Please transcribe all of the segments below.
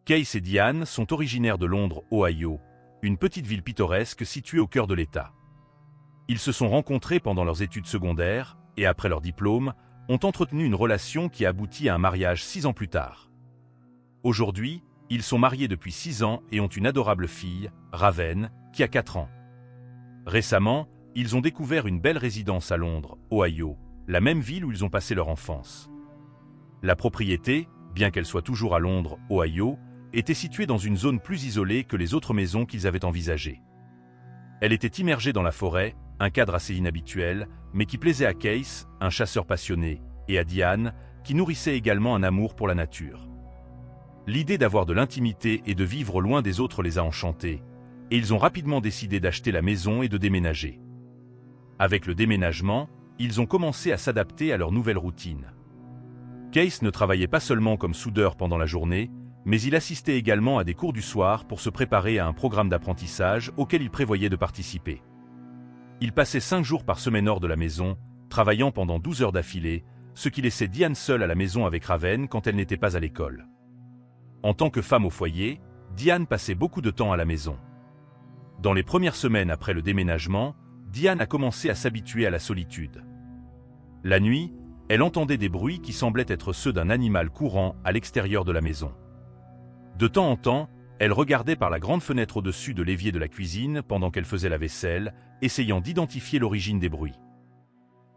Case et Diane sont originaires de Londres, Ohio, une petite ville pittoresque située au cœur de l'État. Ils se sont rencontrés pendant leurs études secondaires et après leur diplôme, ont entretenu une relation qui a abouti à un mariage 6 ans plus tard. Aujourd'hui, ils sont mariés depuis 6 ans et ont une adorable fille, Raven, qui a 4 ans. Récemment, ils ont découvert une belle résidence à Londres, Ohio, la même ville où ils ont passé leur enfance. La propriété, bien qu'elle soit toujours à Londres, Ohio, était située dans une zone plus isolée que les autres maisons qu'ils avaient envisagées. Elle était immergée dans la forêt, un cadre assez inhabituel, mais qui plaisait à Case, un chasseur passionné, et à Diane, qui nourrissait également un amour pour la nature. L'idée d'avoir de l'intimité et de vivre loin des autres les a enchantés, et ils ont rapidement décidé d'acheter la maison et de déménager. Avec le déménagement, ils ont commencé à s'adapter à leur nouvelle routine. Case ne travaillait pas seulement comme soudeur pendant la journée, mais il assistait également à des cours du soir pour se préparer à un programme d'apprentissage auquel il prévoyait de participer. Il passait 5 jours par semaine hors de la maison, travaillant pendant 12 heures d'affilée, ce qui laissait Diane seule à la maison avec Raven quand elle n'était pas à l'école. En tant que femme au foyer, Diane passait beaucoup de temps à la maison. Dans les premières semaines après le déménagement, Diane a commencé à s'habituer à la solitude. La nuit, elle entendait des bruits qui semblaient être ceux d'un animal courant à l'extérieur de la maison. De temps en temps, elle regardait par la grande fenêtre au-dessus de l'évier de la cuisine pendant qu'elle faisait la vaisselle, essayant d'identifier l'origine des bruits.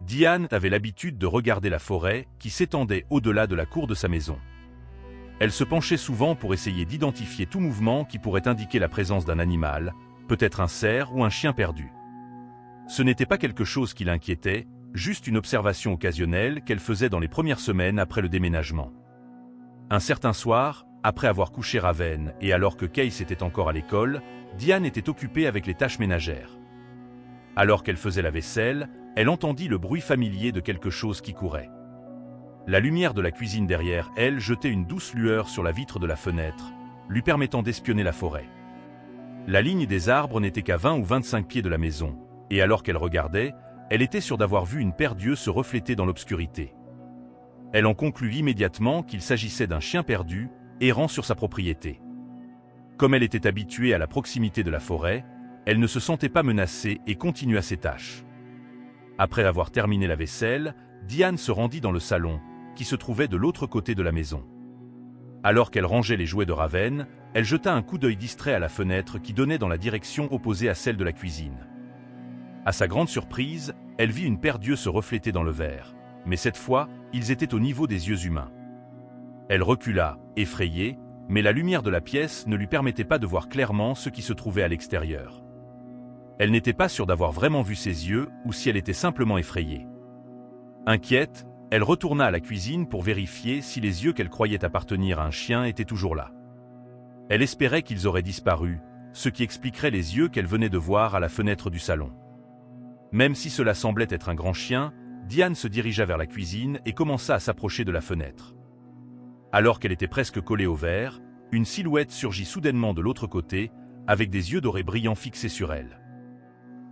Diane avait l'habitude de regarder la forêt qui s'étendait au-delà de la cour de sa maison. Elle se penchait souvent pour essayer d'identifier tout mouvement qui pourrait indiquer la présence d'un animal, peut-être un cerf ou un chien perdu. Ce n'était pas quelque chose qui l'inquiétait, juste une observation occasionnelle qu'elle faisait dans les premières semaines après le déménagement. Un certain soir, après avoir couché Raven et alors que Case était encore à l'école, Diane était occupée avec les tâches ménagères. Alors qu'elle faisait la vaisselle, elle entendit le bruit familier de quelque chose qui courait. La lumière de la cuisine derrière elle jetait une douce lueur sur la vitre de la fenêtre, lui permettant d'espionner la forêt. La ligne des arbres n'était qu'à 20 ou 25 pieds de la maison, et alors qu'elle regardait, elle était sûre d'avoir vu une paire d'yeux se refléter dans l'obscurité. Elle en conclut immédiatement qu'il s'agissait d'un chien perdu, errant sur sa propriété. Comme elle était habituée à la proximité de la forêt, elle ne se sentait pas menacée et continua ses tâches. Après avoir terminé la vaisselle, Diane se rendit dans le salon, qui se trouvait de l'autre côté de la maison. Alors qu'elle rangeait les jouets de Raven, elle jeta un coup d'œil distrait à la fenêtre qui donnait dans la direction opposée à celle de la cuisine. À sa grande surprise, elle vit une paire d'yeux se refléter dans le verre, mais cette fois, ils étaient au niveau des yeux humains. Elle recula, effrayée, mais la lumière de la pièce ne lui permettait pas de voir clairement ce qui se trouvait à l'extérieur. Elle n'était pas sûre d'avoir vraiment vu ses yeux ou si elle était simplement effrayée. Inquiète, elle retourna à la cuisine pour vérifier si les yeux qu'elle croyait appartenir à un chien étaient toujours là. Elle espérait qu'ils auraient disparu, ce qui expliquerait les yeux qu'elle venait de voir à la fenêtre du salon. Même si cela semblait être un grand chien, Diane se dirigea vers la cuisine et commença à s'approcher de la fenêtre. Alors qu'elle était presque collée au verre, une silhouette surgit soudainement de l'autre côté, avec des yeux dorés brillants fixés sur elle.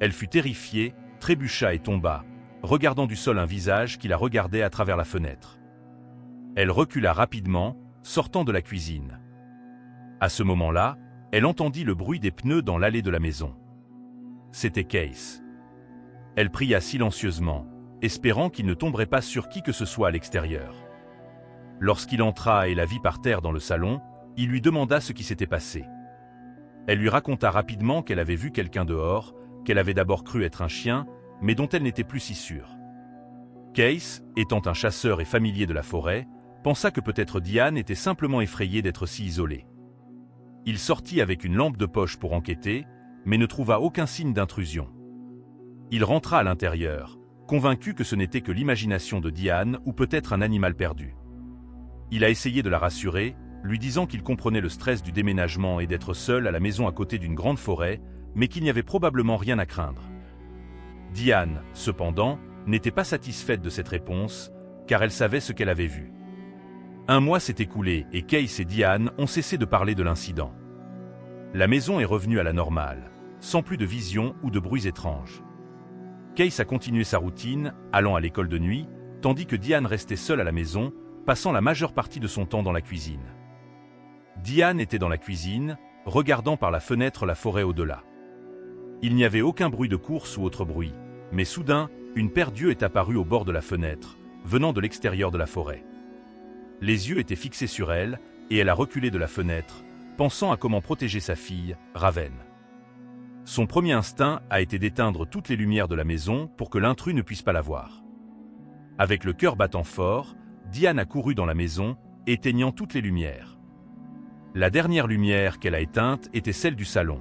Elle fut terrifiée, trébucha et tomba, regardant du sol un visage qui la regardait à travers la fenêtre. Elle recula rapidement, sortant de la cuisine. À ce moment-là, elle entendit le bruit des pneus dans l'allée de la maison. C'était Case. Elle pria silencieusement, espérant qu'il ne tomberait pas sur qui que ce soit à l'extérieur. Lorsqu'il entra et la vit par terre dans le salon, il lui demanda ce qui s'était passé. Elle lui raconta rapidement qu'elle avait vu quelqu'un dehors, qu'elle avait d'abord cru être un chien, mais dont elle n'était plus si sûre. Case, étant un chasseur et familier de la forêt, pensa que peut-être Diane était simplement effrayée d'être si isolée. Il sortit avec une lampe de poche pour enquêter, mais ne trouva aucun signe d'intrusion. Il rentra à l'intérieur, convaincu que ce n'était que l'imagination de Diane ou peut-être un animal perdu. Il a essayé de la rassurer, lui disant qu'il comprenait le stress du déménagement et d'être seul à la maison à côté d'une grande forêt, mais qu'il n'y avait probablement rien à craindre. Diane, cependant, n'était pas satisfaite de cette réponse, car elle savait ce qu'elle avait vu. Un mois s'est écoulé et Case et Diane ont cessé de parler de l'incident. La maison est revenue à la normale, sans plus de visions ou de bruits étranges. Case a continué sa routine, allant à l'école de nuit, tandis que Diane restait seule à la maison, passant la majeure partie de son temps dans la cuisine. Diane était dans la cuisine, regardant par la fenêtre la forêt au-delà. Il n'y avait aucun bruit de course ou autre bruit, mais soudain, une paire d'yeux est apparue au bord de la fenêtre, venant de l'extérieur de la forêt. Les yeux étaient fixés sur elle, et elle a reculé de la fenêtre, pensant à comment protéger sa fille, Raven. Son premier instinct a été d'éteindre toutes les lumières de la maison pour que l'intrus ne puisse pas la voir. Avec le cœur battant fort, Diane a couru dans la maison, éteignant toutes les lumières. La dernière lumière qu'elle a éteinte était celle du salon.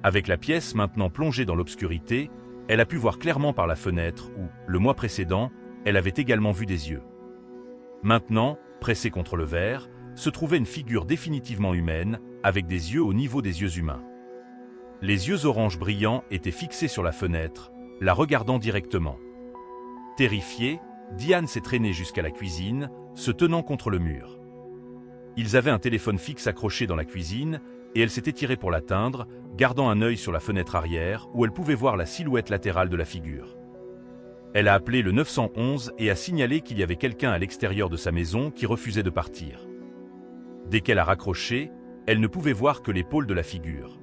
Avec la pièce maintenant plongée dans l'obscurité, elle a pu voir clairement par la fenêtre où, le mois précédent, elle avait également vu des yeux. Maintenant, pressée contre le verre, se trouvait une figure définitivement humaine, avec des yeux au niveau des yeux humains. Les yeux orange brillants étaient fixés sur la fenêtre, la regardant directement. Terrifiée, Diane s'est traînée jusqu'à la cuisine, se tenant contre le mur. Ils avaient un téléphone fixe accroché dans la cuisine, et elle s'est étirée pour l'atteindre, gardant un œil sur la fenêtre arrière, où elle pouvait voir la silhouette latérale de la figure. Elle a appelé le 911 et a signalé qu'il y avait quelqu'un à l'extérieur de sa maison qui refusait de partir. Dès qu'elle a raccroché, elle ne pouvait voir que l'épaule de la figure.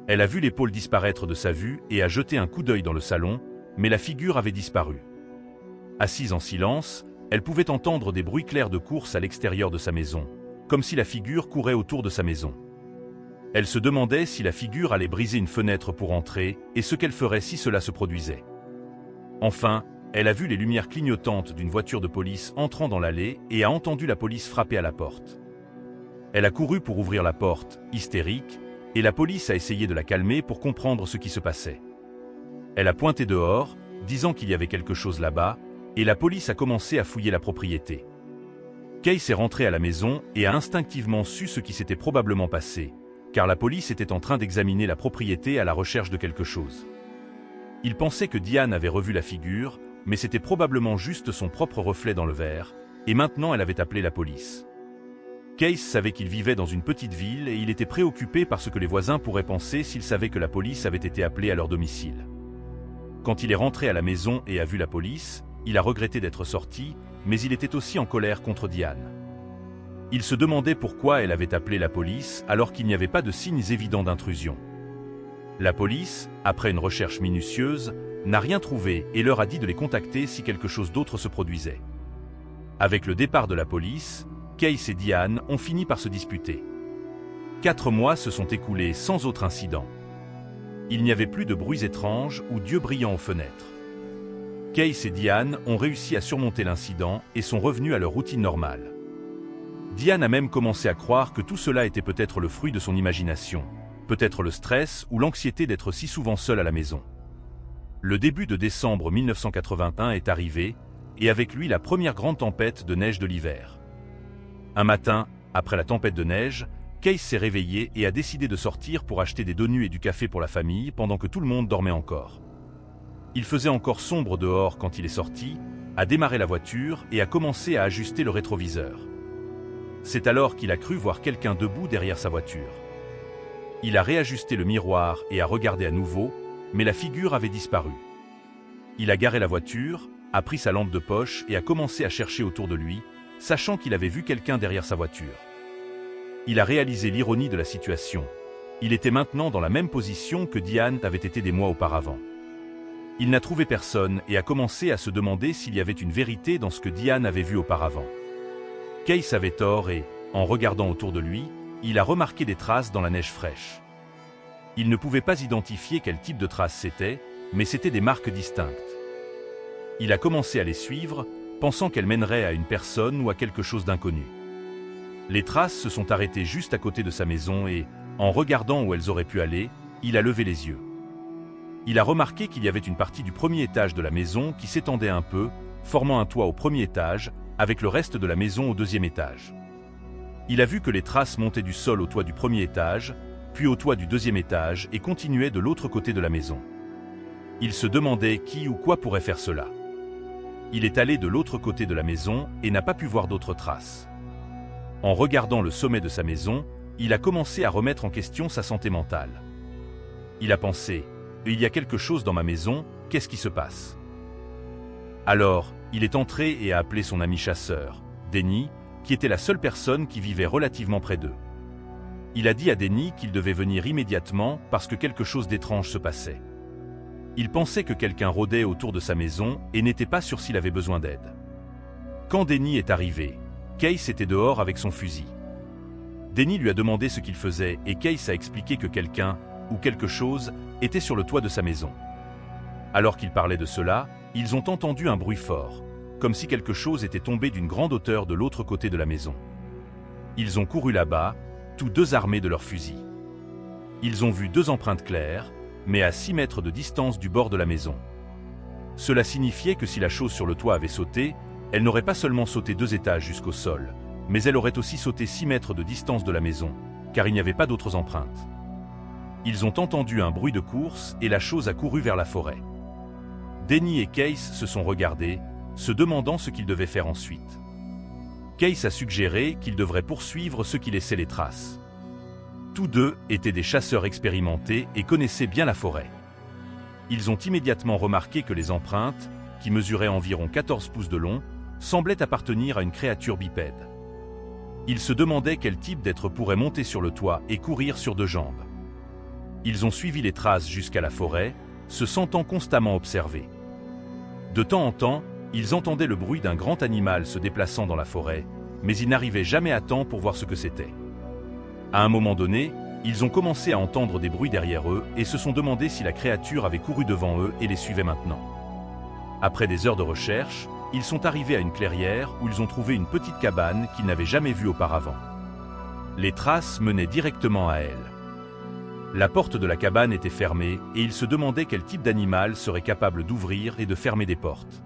Elle a vu l'épaule disparaître de sa vue et a jeté un coup d'œil dans le salon, mais la figure avait disparu. Assise en silence, elle pouvait entendre des bruits clairs de course à l'extérieur de sa maison, comme si la figure courait autour de sa maison. Elle se demandait si la figure allait briser une fenêtre pour entrer et ce qu'elle ferait si cela se produisait. Enfin, elle a vu les lumières clignotantes d'une voiture de police entrant dans l'allée et a entendu la police frapper à la porte. Elle a couru pour ouvrir la porte, hystérique, et la police a essayé de la calmer pour comprendre ce qui se passait. Elle a pointé dehors, disant qu'il y avait quelque chose là-bas, et la police a commencé à fouiller la propriété. Case est rentré à la maison et a instinctivement su ce qui s'était probablement passé, car la police était en train d'examiner la propriété à la recherche de quelque chose. Il pensait que Diane avait revu la figure, mais c'était probablement juste son propre reflet dans le verre, et maintenant elle avait appelé la police. Case savait qu'il vivait dans une petite ville et il était préoccupé par ce que les voisins pourraient penser s'ils savaient que la police avait été appelée à leur domicile. Quand il est rentré à la maison et a vu la police, il a regretté d'être sorti, mais il était aussi en colère contre Diane. Il se demandait pourquoi elle avait appelé la police alors qu'il n'y avait pas de signes évidents d'intrusion. La police, après une recherche minutieuse, n'a rien trouvé et leur a dit de les contacter si quelque chose d'autre se produisait. Avec le départ de la police, Case et Diane ont fini par se disputer. 4 mois se sont écoulés sans autre incident. Il n'y avait plus de bruits étranges ou d'yeux brillants aux fenêtres. Case et Diane ont réussi à surmonter l'incident et sont revenus à leur routine normale. Diane a même commencé à croire que tout cela était peut-être le fruit de son imagination, peut-être le stress ou l'anxiété d'être si souvent seule à la maison. Le début de décembre 1981 est arrivé, et avec lui la première grande tempête de neige de l'hiver. Un matin, après la tempête de neige, Case s'est réveillé et a décidé de sortir pour acheter des donuts et du café pour la famille pendant que tout le monde dormait encore. Il faisait encore sombre dehors quand il est sorti, a démarré la voiture et a commencé à ajuster le rétroviseur. C'est alors qu'il a cru voir quelqu'un debout derrière sa voiture. Il a réajusté le miroir et a regardé à nouveau, mais la figure avait disparu. Il a garé la voiture, a pris sa lampe de poche et a commencé à chercher autour de lui, sachant qu'il avait vu quelqu'un derrière sa voiture. Il a réalisé l'ironie de la situation. Il était maintenant dans la même position que Diane avait été des mois auparavant. Il n'a trouvé personne et a commencé à se demander s'il y avait une vérité dans ce que Diane avait vu auparavant. Case avait tort et, en regardant autour de lui, il a remarqué des traces dans la neige fraîche. Il ne pouvait pas identifier quel type de traces c'était, mais c'étaient des marques distinctes. Il a commencé à les suivre, pensant qu'elles mèneraient à une personne ou à quelque chose d'inconnu. Les traces se sont arrêtées juste à côté de sa maison et, en regardant où elles auraient pu aller, il a levé les yeux. Il a remarqué qu'il y avait une partie du premier étage de la maison qui s'étendait un peu, formant un toit au premier étage, avec le reste de la maison au deuxième étage. Il a vu que les traces montaient du sol au toit du premier étage, puis au toit du deuxième étage et continuaient de l'autre côté de la maison. Il se demandait qui ou quoi pourrait faire cela. Il est allé de l'autre côté de la maison et n'a pas pu voir d'autres traces. En regardant le sommet de sa maison, il a commencé à remettre en question sa santé mentale. Il a pensé « Il y a quelque chose dans ma maison, qu'est-ce qui se passe ?» Alors, il est entré et a appelé son ami chasseur, Denny, qui était la seule personne qui vivait relativement près d'eux. Il a dit à Denny qu'il devait venir immédiatement parce que quelque chose d'étrange se passait. Il pensait que quelqu'un rôdait autour de sa maison et n'était pas sûr s'il avait besoin d'aide. Quand Denny est arrivé, Case était dehors avec son fusil. Denny lui a demandé ce qu'il faisait et Case a expliqué que quelqu'un, ou quelque chose, était sur le toit de sa maison. Alors qu'ils parlaient de cela, ils ont entendu un bruit fort, comme si quelque chose était tombé d'une grande hauteur de l'autre côté de la maison. Ils ont couru là-bas, tous deux armés de leurs fusils. Ils ont vu deux empreintes claires, mais à 6 mètres de distance du bord de la maison. Cela signifiait que si la chose sur le toit avait sauté, elle n'aurait pas seulement sauté 2 étages jusqu'au sol, mais elle aurait aussi sauté 6 mètres de distance de la maison, car il n'y avait pas d'autres empreintes. Ils ont entendu un bruit de course et la chose a couru vers la forêt. Denny et Case se sont regardés, se demandant ce qu'ils devaient faire ensuite. Case a suggéré qu'ils devraient poursuivre ceux qui laissaient les traces. Tous deux étaient des chasseurs expérimentés et connaissaient bien la forêt. Ils ont immédiatement remarqué que les empreintes, qui mesuraient environ 14 pouces de long, semblaient appartenir à une créature bipède. Ils se demandaient quel type d'être pourrait monter sur le toit et courir sur 2 jambes. Ils ont suivi les traces jusqu'à la forêt, se sentant constamment observés. De temps en temps, ils entendaient le bruit d'un grand animal se déplaçant dans la forêt, mais ils n'arrivaient jamais à temps pour voir ce que c'était. À un moment donné, ils ont commencé à entendre des bruits derrière eux et se sont demandé si la créature avait couru devant eux et les suivait maintenant. Après des heures de recherche, ils sont arrivés à une clairière où ils ont trouvé une petite cabane qu'ils n'avaient jamais vue auparavant. Les traces menaient directement à elle. La porte de la cabane était fermée et ils se demandaient quel type d'animal serait capable d'ouvrir et de fermer des portes.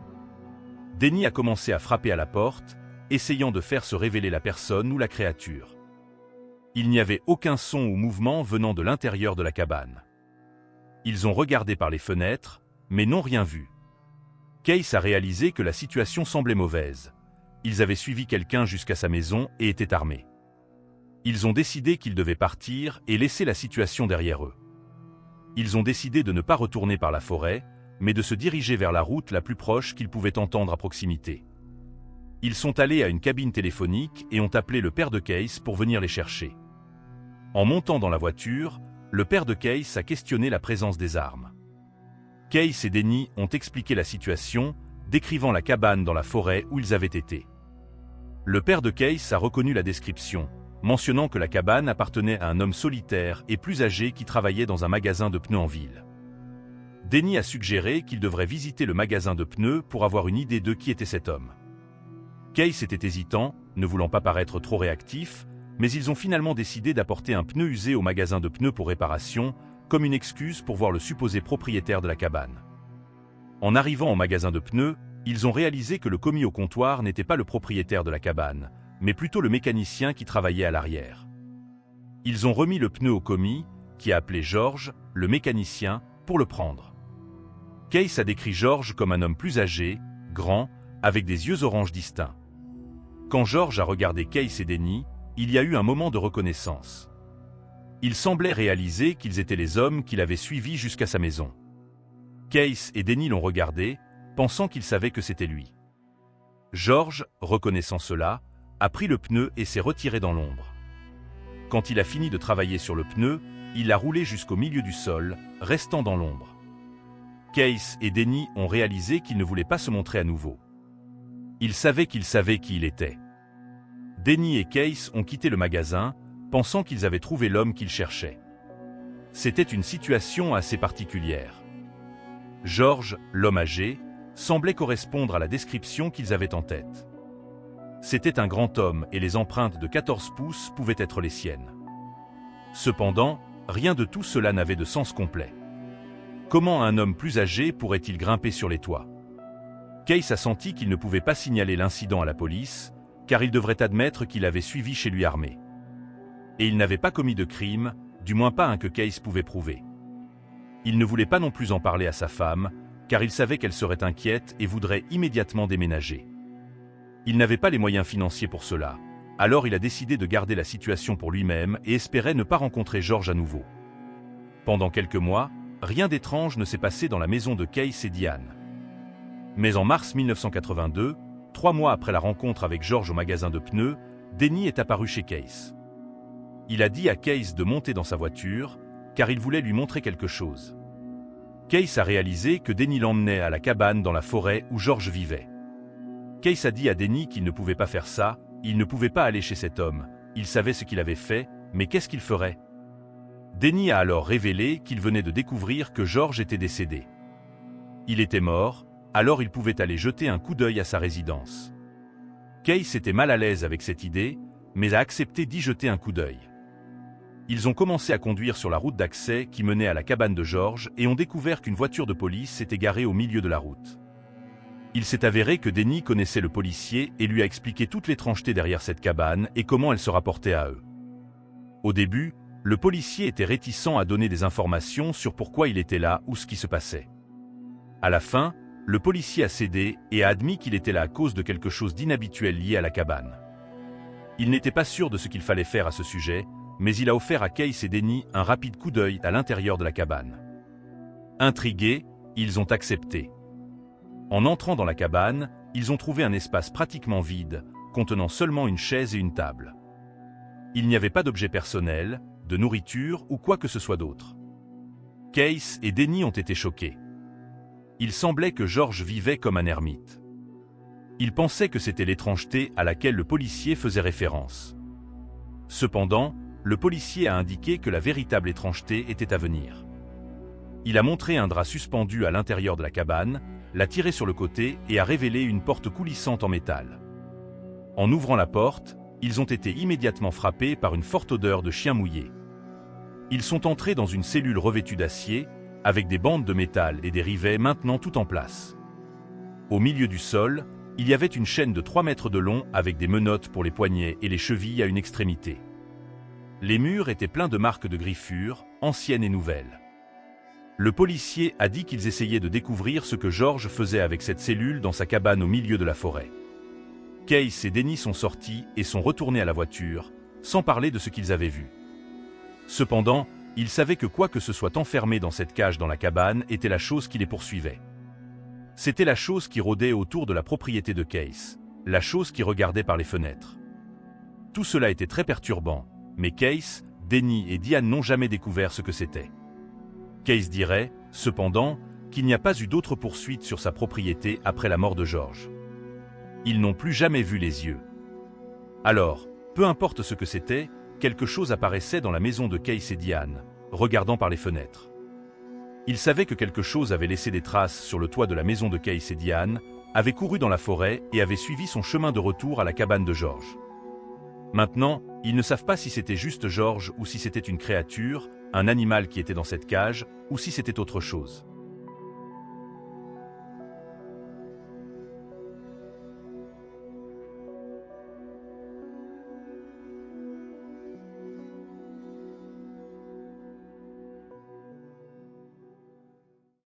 Denny a commencé à frapper à la porte, essayant de faire se révéler la personne ou la créature. Il n'y avait aucun son ou mouvement venant de l'intérieur de la cabane. Ils ont regardé par les fenêtres, mais n'ont rien vu. Case a réalisé que la situation semblait mauvaise. Ils avaient suivi quelqu'un jusqu'à sa maison et étaient armés. Ils ont décidé qu'ils devaient partir et laisser la situation derrière eux. Ils ont décidé de ne pas retourner par la forêt, mais de se diriger vers la route la plus proche qu'ils pouvaient entendre à proximité. Ils sont allés à une cabine téléphonique et ont appelé le père de Case pour venir les chercher. En montant dans la voiture, le père de Case a questionné la présence des armes. Case et Denny ont expliqué la situation, décrivant la cabane dans la forêt où ils avaient été. Le père de Case a reconnu la description, mentionnant que la cabane appartenait à un homme solitaire et plus âgé qui travaillait dans un magasin de pneus en ville. Denny a suggéré qu'il devrait visiter le magasin de pneus pour avoir une idée de qui était cet homme. Case était hésitant, ne voulant pas paraître trop réactif, mais ils ont finalement décidé d'apporter un pneu usé au magasin de pneus pour réparation, comme une excuse pour voir le supposé propriétaire de la cabane. En arrivant au magasin de pneus, ils ont réalisé que le commis au comptoir n'était pas le propriétaire de la cabane, mais plutôt le mécanicien qui travaillait à l'arrière. Ils ont remis le pneu au commis, qui a appelé George, le mécanicien, pour le prendre. Case a décrit George comme un homme plus âgé, grand, avec des yeux orange distincts. Quand George a regardé Case et Denny, il y a eu un moment de reconnaissance. Il semblait réaliser qu'ils étaient les hommes qu'il avait suivis jusqu'à sa maison. Case et Denny l'ont regardé, pensant qu'ils savaient que c'était lui. George, reconnaissant cela, a pris le pneu et s'est retiré dans l'ombre. Quand il a fini de travailler sur le pneu, il l'a roulé jusqu'au milieu du sol, restant dans l'ombre. Case et Denny ont réalisé qu'il ne voulait pas se montrer à nouveau. Ils savaient qu'il savait qui il était. Denny et Case ont quitté le magasin, pensant qu'ils avaient trouvé l'homme qu'ils cherchaient. C'était une situation assez particulière. George, l'homme âgé, semblait correspondre à la description qu'ils avaient en tête. C'était un grand homme et les empreintes de 14 pouces pouvaient être les siennes. Cependant, rien de tout cela n'avait de sens complet. Comment un homme plus âgé pourrait-il grimper sur les toits? Case a senti qu'il ne pouvait pas signaler l'incident à la police, car il devrait admettre qu'il avait suivi chez lui armé. Et il n'avait pas commis de crime, du moins pas un que Case pouvait prouver. Il ne voulait pas non plus en parler à sa femme, car il savait qu'elle serait inquiète et voudrait immédiatement déménager. Il n'avait pas les moyens financiers pour cela, alors il a décidé de garder la situation pour lui-même et espérait ne pas rencontrer George à nouveau. Pendant quelques mois, rien d'étrange ne s'est passé dans la maison de Case et Diane. Mais en mars 1982, 3 mois après la rencontre avec George au magasin de pneus, Denny est apparu chez Case. Il a dit à Case de monter dans sa voiture, car il voulait lui montrer quelque chose. Case a réalisé que Denny l'emmenait à la cabane dans la forêt où George vivait. Case a dit à Denny qu'il ne pouvait pas faire ça, il ne pouvait pas aller chez cet homme, il savait ce qu'il avait fait, mais qu'est-ce qu'il ferait? Denny a alors révélé qu'il venait de découvrir que George était décédé. Il était mort, alors il pouvait aller jeter un coup d'œil à sa résidence. Case était mal à l'aise avec cette idée, mais a accepté d'y jeter un coup d'œil. Ils ont commencé à conduire sur la route d'accès qui menait à la cabane de George et ont découvert qu'une voiture de police s'était garée au milieu de la route. Il s'est avéré que Denny connaissait le policier et lui a expliqué toute l'étrangeté derrière cette cabane et comment elle se rapportait à eux. Au début, le policier était réticent à donner des informations sur pourquoi il était là ou ce qui se passait. À la fin, le policier a cédé et a admis qu'il était là à cause de quelque chose d'inhabituel lié à la cabane. Il n'était pas sûr de ce qu'il fallait faire à ce sujet, mais il a offert à Case et Denny un rapide coup d'œil à l'intérieur de la cabane. Intrigués, ils ont accepté. En entrant dans la cabane, ils ont trouvé un espace pratiquement vide, contenant seulement une chaise et une table. Il n'y avait pas d'objet personnel, de nourriture ou quoi que ce soit d'autre. Case et Denny ont été choqués. Il semblait que George vivait comme un ermite. Ils pensaient que c'était l'étrangeté à laquelle le policier faisait référence. Cependant, le policier a indiqué que la véritable étrangeté était à venir. Il a montré un drap suspendu à l'intérieur de la cabane, l'a tiré sur le côté et a révélé une porte coulissante en métal. En ouvrant la porte, ils ont été immédiatement frappés par une forte odeur de chien mouillé. Ils sont entrés dans une cellule revêtue d'acier, avec des bandes de métal et des rivets maintenant tout en place. Au milieu du sol, il y avait une chaîne de 3 mètres de long avec des menottes pour les poignets et les chevilles à une extrémité. Les murs étaient pleins de marques de griffures, anciennes et nouvelles. Le policier a dit qu'ils essayaient de découvrir ce que George faisait avec cette cellule dans sa cabane au milieu de la forêt. Case et Denny sont sortis et sont retournés à la voiture, sans parler de ce qu'ils avaient vu. Cependant, ils savaient que quoi que ce soit enfermé dans cette cage dans la cabane était la chose qui les poursuivait. C'était la chose qui rôdait autour de la propriété de Case, la chose qui regardait par les fenêtres. Tout cela était très perturbant, mais Case, Denny et Diane n'ont jamais découvert ce que c'était. Case dirait, cependant, qu'il n'y a pas eu d'autres poursuites sur sa propriété après la mort de George. Ils n'ont plus jamais vu les yeux. Alors, peu importe ce que c'était, quelque chose apparaissait dans la maison de Case et Diane, regardant par les fenêtres. Ils savaient que quelque chose avait laissé des traces sur le toit de la maison de Case et Diane, avait couru dans la forêt et avait suivi son chemin de retour à la cabane de George. Maintenant, ils ne savent pas si c'était juste George ou si c'était une créature, un animal qui était dans cette cage, ou si c'était autre chose.